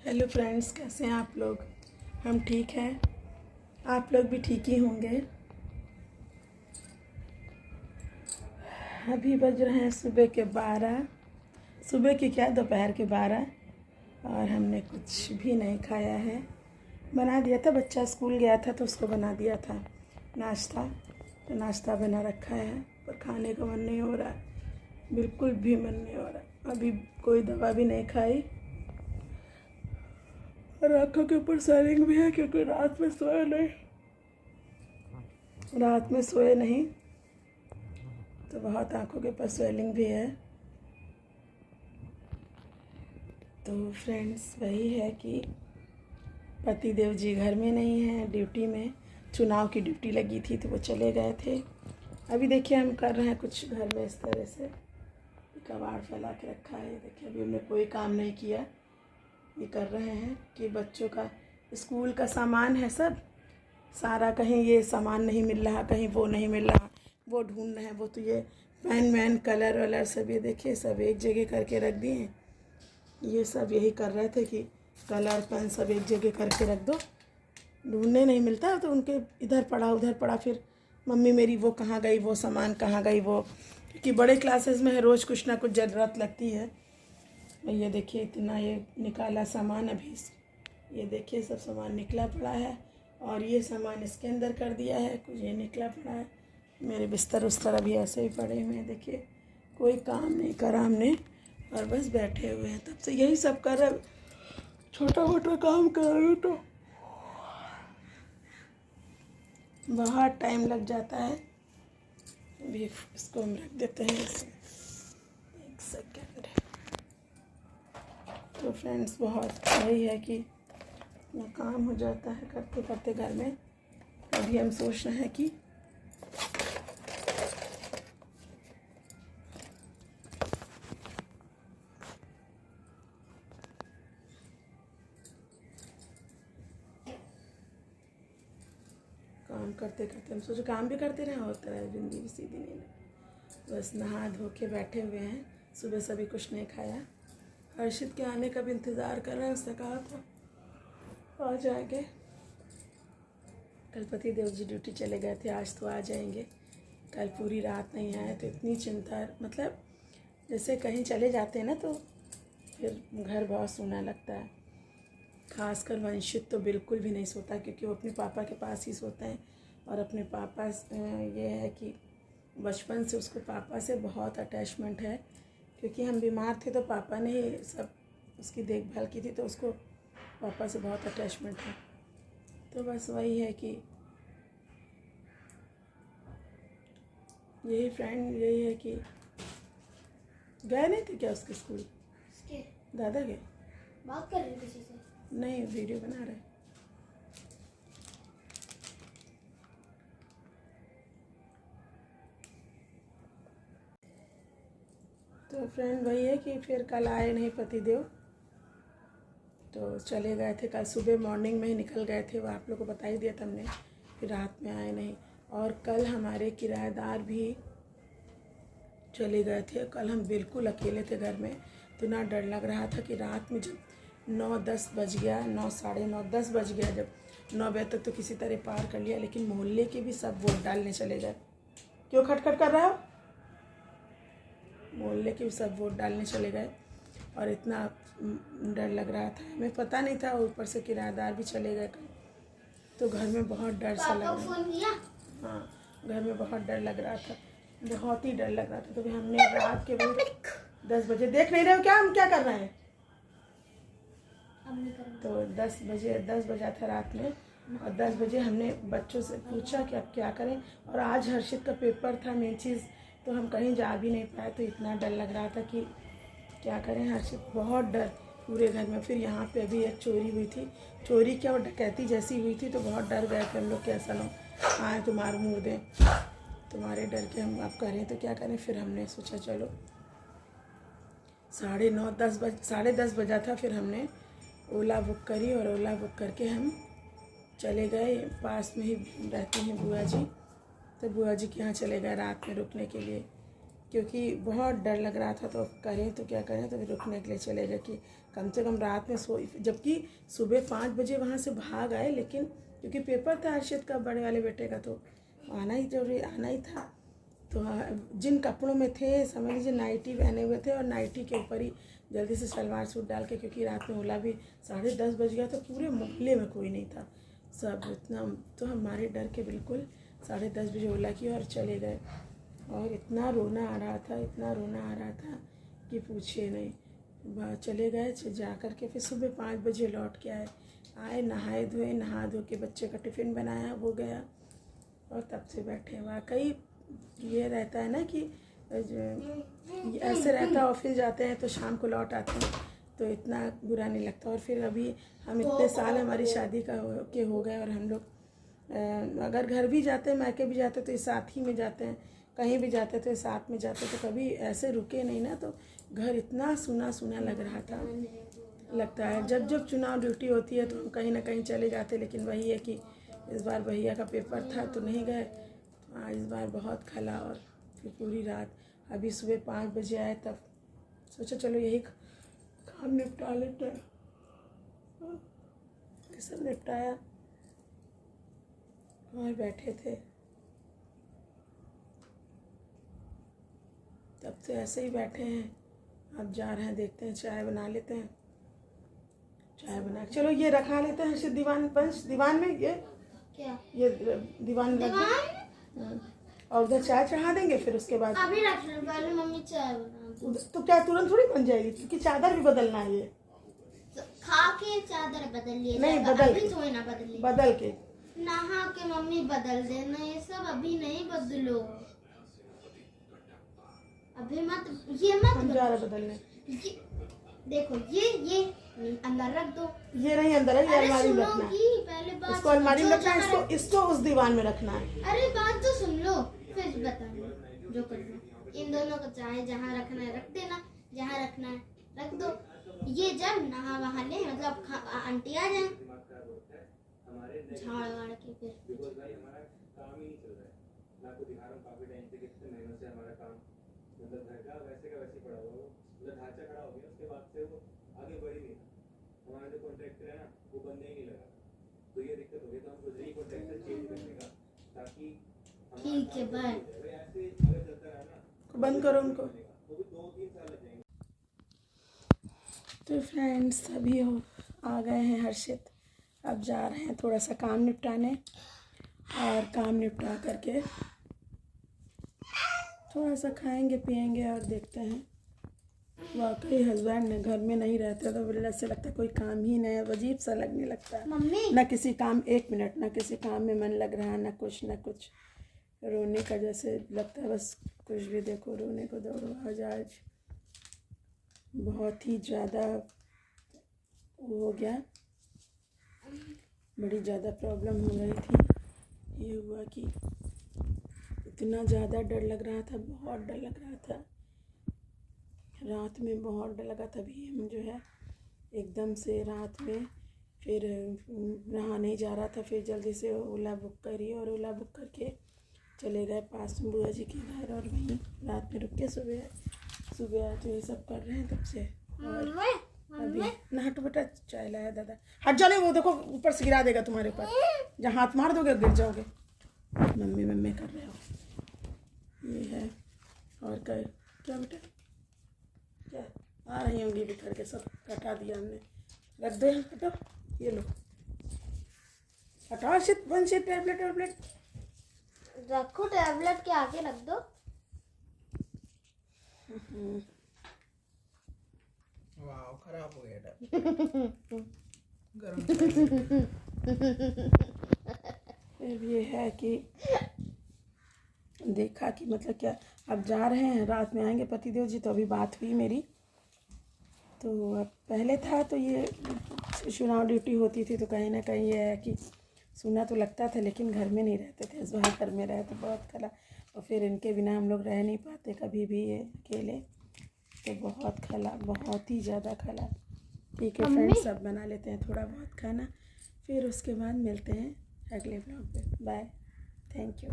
Hello friends, कैसे हैं आप लोग। हम ठीक हैं, आप लोग भी ठीक ही होंगे। अभी बज रहे हैं सुबह के 12। सुबह के क्या, दोपहर के 12। और हमने कुछ भी नहीं खाया है। बना दिया था, बच्चा स्कूल गया था तो उसको बना दिया था नाश्ता। तो नाश्ता बना रखा है, पर खाने का मन नहीं हो रहा, बिल्कुल भी मन नहीं हो रहा। अभी कोई दवा भी नहीं खाई और आँखों के ऊपर स्वेलिंग भी है, क्योंकि रात में सोए नहीं तो बहुत आँखों के ऊपर स्वेलिंग भी है। तो फ्रेंड्स, वही है कि पति देव जी घर में नहीं हैं, ड्यूटी में, चुनाव की ड्यूटी लगी थी तो वो चले गए थे। अभी देखिए हम कर रहे हैं कुछ घर में, इस तरह से कबाड़ फैला के रखा है। देखिए अभी हमने कोई काम नहीं किया, ये कर रहे हैं कि बच्चों का स्कूल का सामान है सब सारा, कहीं ये सामान नहीं मिल रहा, कहीं वो नहीं मिल रहा, वो ढूंढ रहे हैं। वो तो ये पेन वैन कलर वलर सब, ये देखिए सब एक जगह करके रख दिए हैं। ये सब यही कर रहे थे कि कलर पेन सब एक जगह करके रख दो, ढूंढने नहीं मिलता तो उनके इधर पड़ा उधर पड़ा, फिर मम्मी मेरी वो कहाँ गई, वो सामान कहाँ गई, वो, क्योंकि बड़े क्लासेस में है, रोज़ कुछ ना कुछ ज़रूरत लगती है। ये देखिए इतना ये निकाला सामान, अभी ये देखिए सब सामान निकला पड़ा है, और ये सामान इसके अंदर कर दिया है, कुछ ये निकला पड़ा है। मेरे बिस्तर उस्तर अभी ऐसे ही पड़े हुए हैं, देखिए कोई काम नहीं करा हमने और बस बैठे हुए हैं। तब से यही सब कर रहे, छोटा मोटा काम कर रहे हो तो बहुत टाइम लग जाता है। अभी इसको हम रख देते हैं इसे, एक सेकेंड। तो फ्रेंड्स, बहुत यही है कि इतना काम हो जाता है करते करते घर में। अभी हम सोच रहे हैं कि काम करते करते हम सोचे काम भी करते रहें और तरह ज़िंदगी सीधी नहीं लगी। बस नहा धो के बैठे हुए हैं, सुबह से भी कुछ नहीं खाया। हर्षित के आने का भी इंतज़ार कर रहे हैं, उसने कहा था आ जाएंगे। कल पति देव जी ड्यूटी चले गए थे, आज तो आ जाएंगे। कल पूरी रात नहीं आए तो इतनी चिंता, मतलब जैसे कहीं चले जाते हैं ना तो फिर घर बहुत सूना लगता है। खासकर वंशित तो बिल्कुल भी नहीं सोता, क्योंकि वो अपने पापा के पास ही सोते हैं। और अपने पापा ये है कि बचपन से उसको पापा से बहुत अटैचमेंट है, क्योंकि हम बीमार थे तो पापा ने सब उसकी देखभाल की थी, तो उसको पापा से बहुत अटैचमेंट है। तो बस वही है कि यही फ्रेंड, यही है कि गए नहीं थे क्या उसके स्कूल? दादा गए? बात कर रहे किसी से? नहीं, वीडियो बना रहे। तो फ्रेंड वही है कि फिर कल आए नहीं पति देव, तो चले गए थे। कल सुबह मॉर्निंग में ही निकल गए थे, वो आप लोग को बता ही दिया था हमने। फिर रात में आए नहीं। और कल हमारे किराएदार भी चले गए थे। कल हम बिल्कुल अकेले थे घर में, तो ना डर लग रहा था कि रात में जब 9-10 बज गया, 9 साढ़े 9 10 बज गया, जब 9 बजे तक तो किसी तरह पार कर लिया। लेकिन मोहल्ले के भी सब वोट डालने चले गए। क्यों खटखट कर रहा हो? मोहल्ले के भी सब वोट डालने चले गए और इतना डर लग रहा था, हमें पता नहीं था। ऊपर से किराएदार भी चले गए कल, तो घर में बहुत डर सा लग रहा था। हाँ, घर में बहुत डर लग रहा था, बहुत ही डर लग रहा था। तो भी हमने रात के वही 10 बजे, देख नहीं रहे हो क्या हम क्या कर रहे हैं? तो 10 बजा था रात में, और 10 बजे हमने बच्चों से पूछा कि अब क्या करें। और आज हर्षित का पेपर था, मेन चीज़, तो हम कहीं जा भी नहीं पाए। तो इतना डर लग रहा था कि क्या करें। हर्षित बहुत डर पूरे घर में। फिर यहाँ पे अभी एक चोरी हुई थी, चोरी क्या, वो डकैती जैसी हुई थी, तो बहुत डर गए थे हम लोग कि ऐसा ना आए तो मार मूर दें। तुम्हारे डर के हम आप करें तो क्या करें। फिर हमने सोचा चलो 10:30 बजा था। फिर हमने ओला बुक करी और ओला बुक करके हम चले गए। पास में ही रहती हैं बुआ जी, तो बुआ जी के यहाँ चले गए रात में रुकने के लिए। क्योंकि बहुत डर लग रहा था, तो करें तो क्या करें, तो फिर रुकने के लिए चले गए कि कम से कम रात में सो, जबकि सुबह 5 बजे वहाँ से भाग आए, लेकिन क्योंकि पेपर था हर्षित का, बड़े वाले बेटे का, तो आना ही जरूरी, आना ही था। तो जिन कपड़ों में थे, समझ लीजिए नाइटी पहने हुए थे, और नाइटी के ऊपर ही जल्दी से सलवार सूट डाल के, क्योंकि रात में ओला भी 10:30 बज गया, तो पूरे मोहल्ले में कोई नहीं था, सब इतना, तो हमारे डर के बिल्कुल 10:30 बजे ओला की और चले गए। और इतना रोना आ रहा था, इतना रोना आ रहा था कि पूछिए नहीं। चले गए, जा कर के फिर सुबह 5 बजे लौट के आए, नहाए धोए, नहा धो के बच्चे का टिफ़िन बनाया, वो गया, और तब से बैठे। वाकई ये रहता है ना कि ऐसे रहता, ऑफिस जाते हैं तो शाम को लौट आते हैं, तो इतना बुरा नहीं लगता। और फिर अभी हम इतने साल हमारी शादी के हो गए, और हम लोग अगर घर भी जाते हैं, मायके भी जाते हैं, तो साथ ही में जाते हैं, कहीं भी जाते तो साथ में जाते, तो कभी ऐसे रुके नहीं ना। तो घर इतना सूना सूना लग रहा था, लगता है जब जब चुनाव ड्यूटी होती है तो हम कहीं ना कहीं चले जाते, लेकिन वही है कि इस बार भैया का पेपर था तो नहीं गए। तो इस बार बहुत खला, और फिर पूरी रात, अभी सुबह 5 बजे आए, तब सोचा चलो यही काम निपटा लेते हैं, ये सब निपटाया और बैठे थे। तब से ऐसे ही बैठे हैं, अब जा रहे हैं, देखते हैं, चाय बना लेते हैं, चाय बना, चलो ये रखा लेते हैं हर्षित दीवान में, ये क्या, ये दीवान में रख दें, और उधर चाय चढ़ा देंगे, फिर उसके बाद अभी रख लो, पहले मम्मी चाय बना। तो क्या तुरंत थोड़ी बन जाएगी, क्योंकि चादर भी बदलना है, ये तो खा के चादर बदल लिए, नहीं बदल अभी के, सोए ना बदल लिए, बदल के नहा के मम्मी बदल देना, ये सब अभी नहीं बदलो, अभी मत, ये मत हम जा रहे बदलने। देखो ये अंदर रख दो, ये नहीं अंदर है, ये अरे अलमारी में सुनो रखना है, की पहले बात, इसको अलमारी में रखना है, इसको उस दीवान में रखना है। अरे बात तो सुन लो, फिर बताना जो करना। इन दोनों को चाहे जहाँ रखना है रख देना, जहाँ रखना है रख दो। ये जब नहा वहा ले, मतलब आंटी आ जाए झाड़ वाड़ के, फिर मतलब घर का वैसे पड़ा हुआ, वो मतलब ढांचा खड़ा हो गया, उसके बाद से वो आगे बढ़ ही नहीं रहा। हमारा जो कॉन्ट्रैक्टर है ना, वो बनने ही नहीं लगा, तो ये दिक्कत हो गई। तो हम सोच रहे हैं कॉन्ट्रैक्टर चेंज करने का, ताकि ठीक है बाय। ऐसे अगर चलता रहा ना, बंद करो उनको। तो भी 2-3 साल लग जाएंगे। तो फ्रेंड्स अभी आ गए हैं हर्षित, अब जा रहे हैं थोड़ा सा काम निपटाने, और काम निपटा करके थोड़ा सा खाएंगे पिएंगे, और देखते हैं। वाकई हस्बैंड ने घर में नहीं रहते तो बिल्ला से लगता है कोई काम ही नहीं है, अजीब सा लगने लगता है। मम्मी ना किसी काम, 1 मिनट, ना किसी काम में मन लग रहा है, ना कुछ रोने का जैसे लगता है, बस कुछ भी देखो रोने को दौड़ो। आज बहुत ही ज़्यादा हो गया, बड़ी ज़्यादा प्रॉब्लम हो रही थी। ये हुआ कि इतना ज़्यादा डर लग रहा था, बहुत डर लग रहा था, रात में बहुत डर लगा। तभी हम जो है एकदम से रात में फिर रहा नहीं जा रहा था, फिर जल्दी से ओला बुक करी, और ओला बुक करके चले गए पास में बुआ जी के घर, और वहीं रात में रुक के सुबह आज ये सब कर रहे हैं तब से। और अभी ना हटो बेटा, चाय लाया दादा, हट जाने, वो देखो ऊपर से गिरा देगा तुम्हारे ऊपर, जहाँ हाथ मार दोगे गिर जाओगे। मम्मी कर रहे हो, ये है। और क्या बेटा, क्या आ रही होंगी भी करके, सब हटा दिया हमने, रख दो यहाँ, हटो, ये लो हटाओ, वंशित टैबलेट रखो, टैबलेट के आगे रख दो। वाह खराब हो गया गरम। फिर ये है कि देखा कि मतलब क्या, अब जा रहे हैं, रात में आएंगे पतिदेव जी, तो अभी बात हुई मेरी। तो अब पहले था तो ये चुनाव ड्यूटी होती थी, तो कहीं ना कहीं ये है कि सुना तो लगता था, लेकिन घर में नहीं रहते थे, इस बार घर में रहे तो बहुत खला, और फिर इनके बिना हम लोग रह नहीं पाते कभी भी, ये अकेले, तो बहुत खला, बहुत ही ज़्यादा खला। ठीक है फ्रेंड्स, सब बना लेते हैं थोड़ा बहुत खाना, फिर उसके बाद मिलते हैं अगले ब्लॉग पे। Bye, thank you.